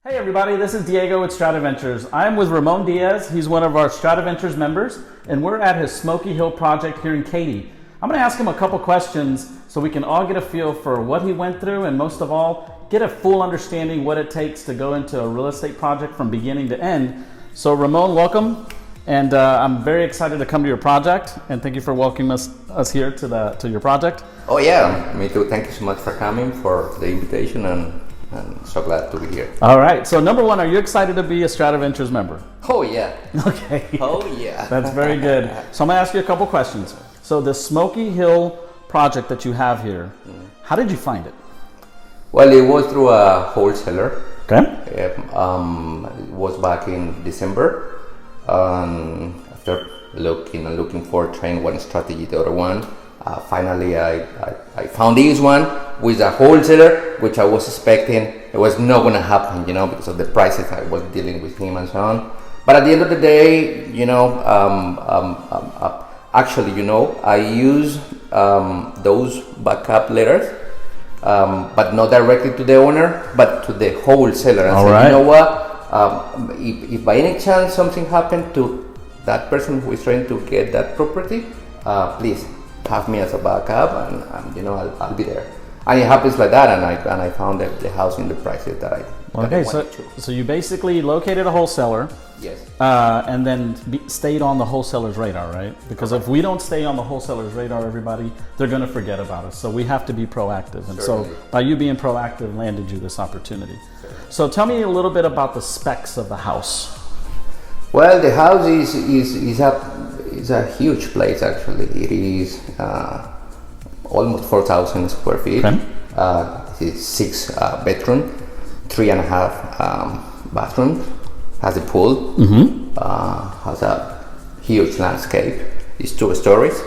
Hey everybody, this is Diego with Strata Ventures. I'm with Ramon Diaz. He's one of our Strata Ventures members, and we're at his Smoky Hill project here in Katy. I'm going to ask him a couple questions so we can all get a feel for what he went through, and most of all, get a full understanding what it takes to go into a real estate project from beginning to end. So Ramon, welcome, and I'm very excited to come to your project, and thank you for welcoming us here to your project. Oh yeah, me too. Thank you so much for coming, for the invitation, and so glad to be here. All right, so number one, are you excited to be a Strata Ventures member? Oh yeah. Okay. Oh yeah. That's very good. So I'm going to ask you a couple questions. So the Smoky Hill project that you have here, how did you find it? Well, it was through a wholesaler. Okay. It was back in December. After looking for trying one strategy, the other one, finally I found this one with a wholesaler, which I was expecting it was not going to happen, because of the prices I was dealing with him and so on. But at the end of the day, actually, I use those backup letters, but not directly to the owner, but to the wholesaler. And say, you know what? If by any chance something happened to that person who is trying to get that property, please have me as a backup, and I'll be there. And it happens like that, and I found the house in the prices that I okay. So you basically located a wholesaler. Yes. And then stayed on the wholesaler's radar, right? Because if we don't stay on the wholesaler's radar, everybody, they're going to forget about us. So we have to be proactive. And Certainly. So by you being proactive, landed you this opportunity. Certainly. So tell me a little bit about the specs of the house. Well, the house is a huge place. Actually, it is almost 4,000 square feet. Okay. It's 6 bedroom, 3.5 bathrooms. Has a pool. Has a huge landscape. It's 2 stories.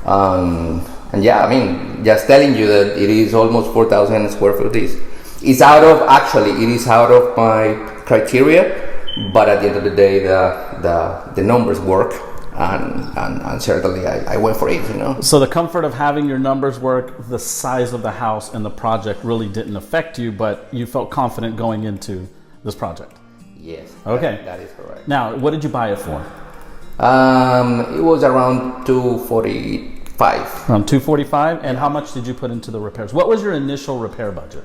And yeah, I mean, just telling you that it is almost 4,000 square feet. It is out of my criteria. But at the end of the day, the numbers work, and certainly I went for it. So the comfort of having your numbers work, the size of the house and the project really didn't affect you, but you felt confident going into this project. Yes. Okay. That is correct. Now, what did you buy it for? It was around 245. Around 245, and how much did you put into the repairs? What was your initial repair budget?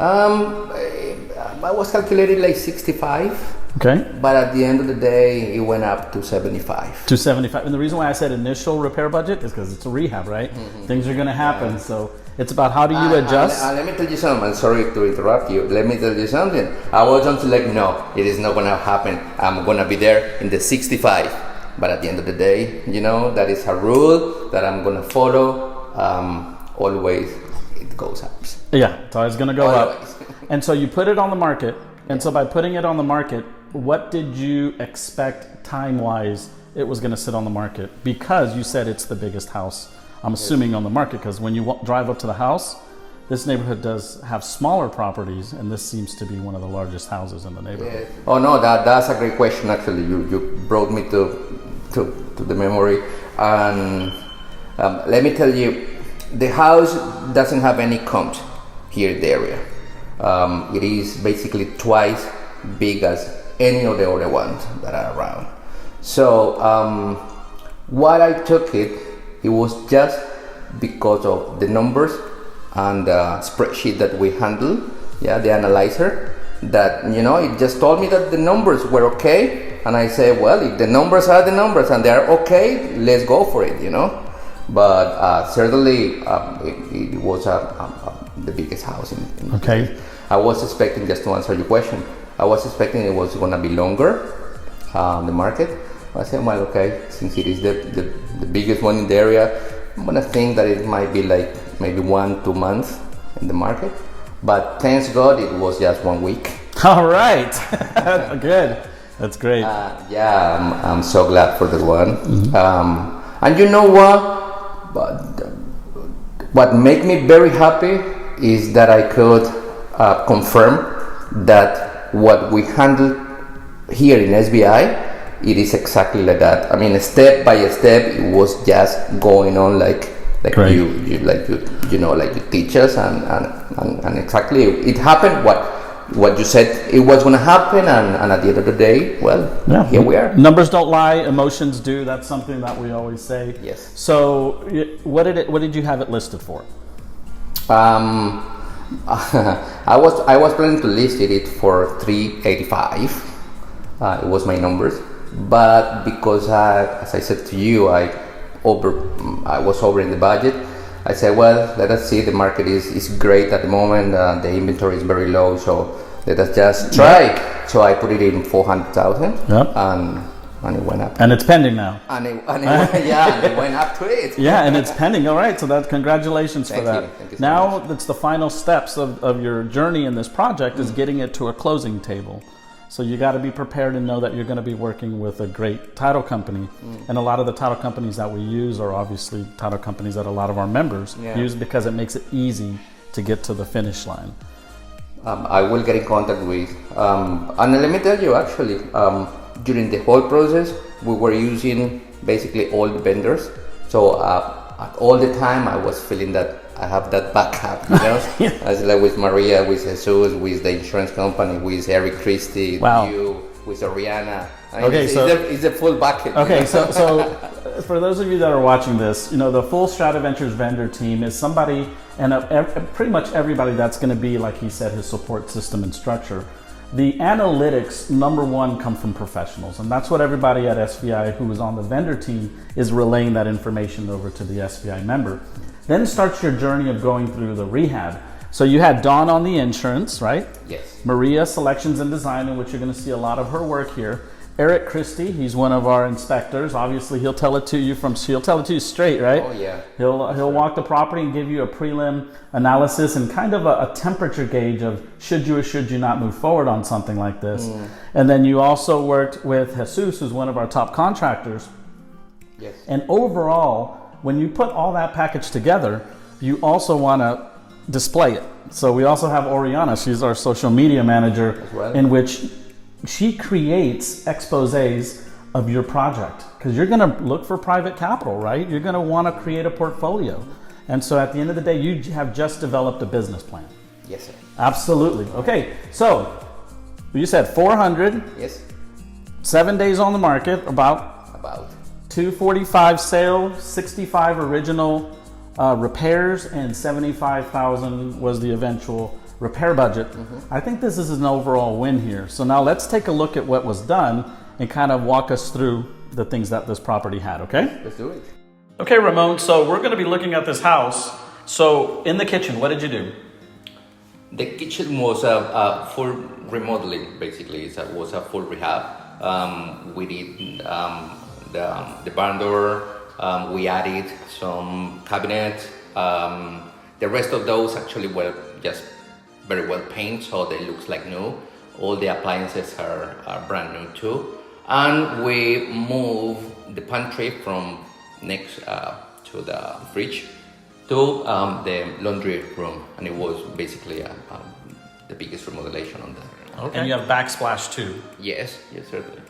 I was calculating like 65. Okay. But at the end of the day, it went up to 75. 275. And the reason why I said initial repair budget is because it's a rehab, right? Things are going to happen. So it's about how do you adjust? Let me tell you something. I'm sorry to interrupt you. Let me tell you something. I was going to like, no, it is not going to happen. I'm going to be there in the 65. But at the end of the day, that is a rule that I'm going to follow. Always it goes up. Yeah, it's always going to go Always. up. And so you put it on the market. And so by putting it on the market, what did you expect time-wise it was going to sit on the market? Because you said it's the biggest house, I'm assuming, on the market, because when you drive up to the house, this neighborhood does have smaller properties, and this seems to be one of the largest houses in the neighborhood. Yes. Oh no, that's a great question. Actually, you brought me to the memory, and let me tell you, the house doesn't have any comps here in the area. It is basically twice big as any of the other ones that are around. So what I took it was just because of the numbers and the spreadsheet that we handle, the analyzer, that it just told me that the numbers were okay, and I say, well, if the numbers are the numbers and they are okay, let's go for it, But certainly it was the biggest house in Okay. I was expecting, just to answer your question, I was expecting it was going to be longer, the market. I said, well, okay, since it is the biggest one in the area, I'm going to think that it might be like maybe 1-2 months in the market. But thanks God, it was just 1 week. All right. Good. That's great. I'm so glad for that one. And you know what? What made me very happy is that I could confirm that what we handle here in SBI, it is exactly like that. I mean, step by step, it was just going on like you teach us, and exactly it happened. What what you said it was going to happen, and at the end of the day, well, here we are. Numbers don't lie, emotions do. That's something that we always say. Yes. So, what did you have it listed for? I was planning to list it for 385. It was my numbers, but because as I said to you, I was over in the budget. I said, well, let us see. The market is great at the moment. The inventory is very low, so let us just try. So I put it in 400,000, and it went up. And it's pending now. And it went up to it. Yeah, and it's pending. All right, so congratulations for that. Thank you so now much. that's the final steps of your journey in this project is getting it to a closing table. So you got to be prepared and know that you're going to be working with a great title company. And a lot of the title companies that we use are obviously title companies that a lot of our members use because it makes it easy to get to the finish line. I will get in contact with, and let me tell you actually, during the whole process, we were using basically all the vendors. So all the time I was feeling that I have that backup, you know, as like with Maria, with Jesus, with the insurance company, with Eric Christie, you, with Oriana. It's a full bucket. Okay, so for those of you that are watching this, you know, the full Strata Ventures vendor team is somebody, and pretty much everybody that's going to be, like he said, his support system and structure. The analytics, number one, come from professionals, and that's what everybody at SVI who is on the vendor team is relaying that information over to the SVI member. Then starts your journey of going through the rehab. So you had Dawn on the insurance, right? Yes. Maria, selections and design, in which you're going to see a lot of her work here. Eric Christie, he's one of our inspectors. Obviously, he'll tell it to you straight, right? Oh yeah. He'll walk the property and give you a prelim analysis and kind of a temperature gauge of should you or should you not move forward on something like this. And then you also worked with Jesus, who's one of our top contractors. Yes. And overall, when you put all that package together, you also want to display it. So we also have Oriana, she's our social media manager, in which she creates exposés of your project, because you're going to look for private capital, right? You're going to want to create a portfolio. And so at the end of the day, you have just developed a business plan. Yes, sir. Absolutely. Okay, so you said 400. Yes. 7 days on the market, about 245 sale, 65 original repairs, and 75,000 was the eventual repair budget. I think this is an overall win here. So now let's take a look at what was done and kind of walk us through the things that this property had, okay? Let's do it. Okay, Ramon, so we're going to be looking at this house. So in the kitchen, what did you do? The kitchen was a full remodeling, basically. It was a full rehab. We did the barn door, we added some cabinets. The rest of those actually were just very well painted, so they look like new. All the appliances are brand new too. And we moved the pantry from next to the fridge to the laundry room, and it was basically the biggest remodelation on that. Okay. And you have backsplash too. Yes, certainly.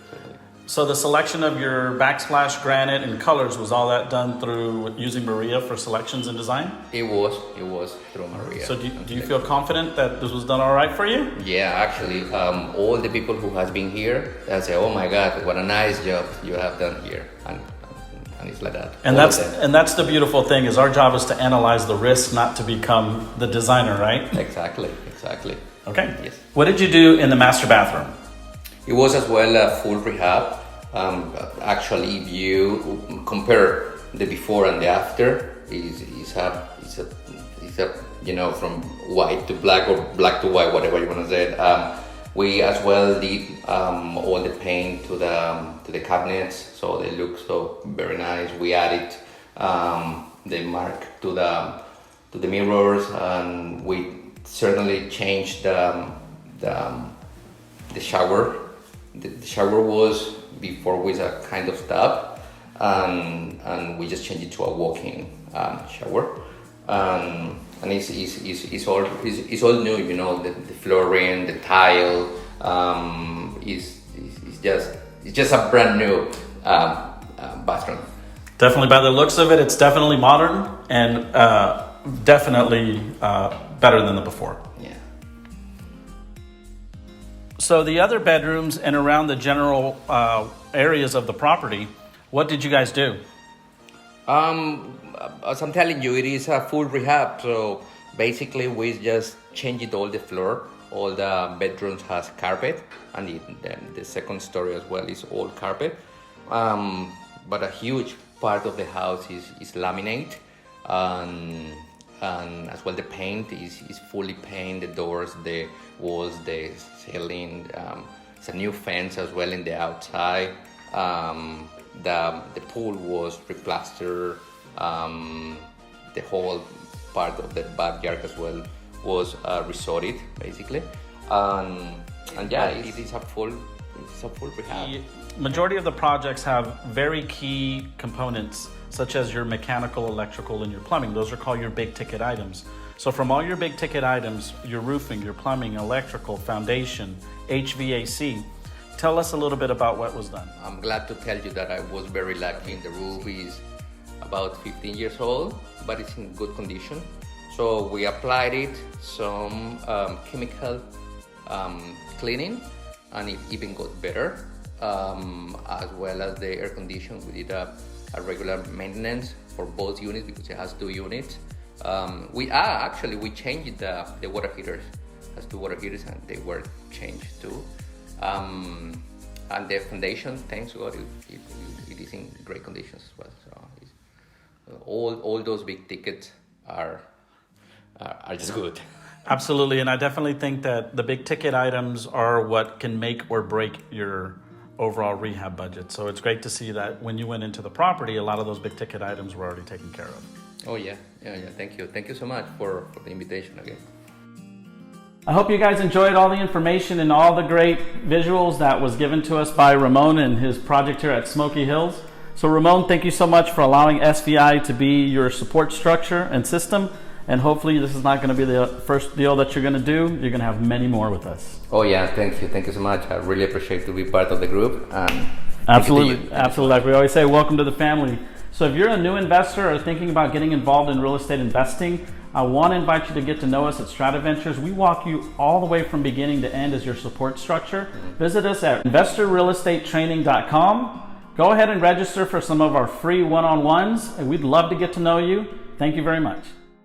So the selection of your backsplash granite and colors, was all that done through using Maria for selections and design? It was through Maria. So do you feel confident that this was done all right for you? Yeah, actually, all the people who has been here, they say, "Oh my God, what a nice job you have done here," and it's like that. And that's the beautiful thing, is our job is to analyze the risk, not to become the designer, right? Exactly. Okay. Yes. What did you do in the master bathroom? It was as well a full rehab. Actually, if you compare the before and the after, is a you know, from white to black or black to white, whatever you want to say. We as well did all the paint to the cabinets, so they look so very nice. We added the mark to the mirrors, and we certainly changed the shower. The shower was before was a kind of tub, and we just changed it to a walk-in shower. And it's all new, you know. The flooring, the tile, is just a brand new bathroom. Definitely, by the looks of it, it's definitely modern and definitely better than the before. Yeah. So the other bedrooms and around the general areas of the property, what did you guys do? As I'm telling you, it is a full rehab. So basically, we just changed all the floor. All the bedrooms has carpet, and the second story as well is all carpet. But a huge part of the house is laminate, and as well the paint is fully painted. The doors, the walls, the ceiling. It's a new fence as well in the outside. The pool was replastered. The whole part of the backyard as well was resorted basically, and yeah, it is a full rehab. The majority of the projects have very key components such as your mechanical, electrical, and your plumbing. Those are called your big ticket items. So from all your big ticket items, your roofing, your plumbing, electrical, foundation, HVAC, tell us a little bit about what was done. I'm glad to tell you that I was very lucky. The roof is about 15 years old, but it's in good condition. So we applied it some chemical cleaning, and it even got better. As well as the air condition, we did a regular maintenance for both units because it has 2 units. We changed the water heaters. It has 2 water heaters, and they were changed too. And the foundation, thanks God, it is in great conditions as well. So all those big tickets are just good. Absolutely, and I definitely think that the big ticket items are what can make or break your overall rehab budget. So it's great to see that when you went into the property, a lot of those big ticket items were already taken care of. Oh yeah. Thank you so much for the invitation again. I hope you guys enjoyed all the information and all the great visuals that was given to us by Ramon and his project here at Smoky Hills. So Ramon, thank you so much for allowing SVI to be your support structure and system. And hopefully this is not going to be the first deal that you're going to do. You're going to have many more with us. Oh yeah, thank you so much. I really appreciate to be part of the group. Absolutely. Like we always say, welcome to the family. So if you're a new investor or thinking about getting involved in real estate investing, I want to invite you to get to know us at Strata Ventures. We walk you all the way from beginning to end as your support structure. Visit us at investorrealestatetraining.com. Go ahead and register for some of our free one-on-ones, and we'd love to get to know you. Thank you very much.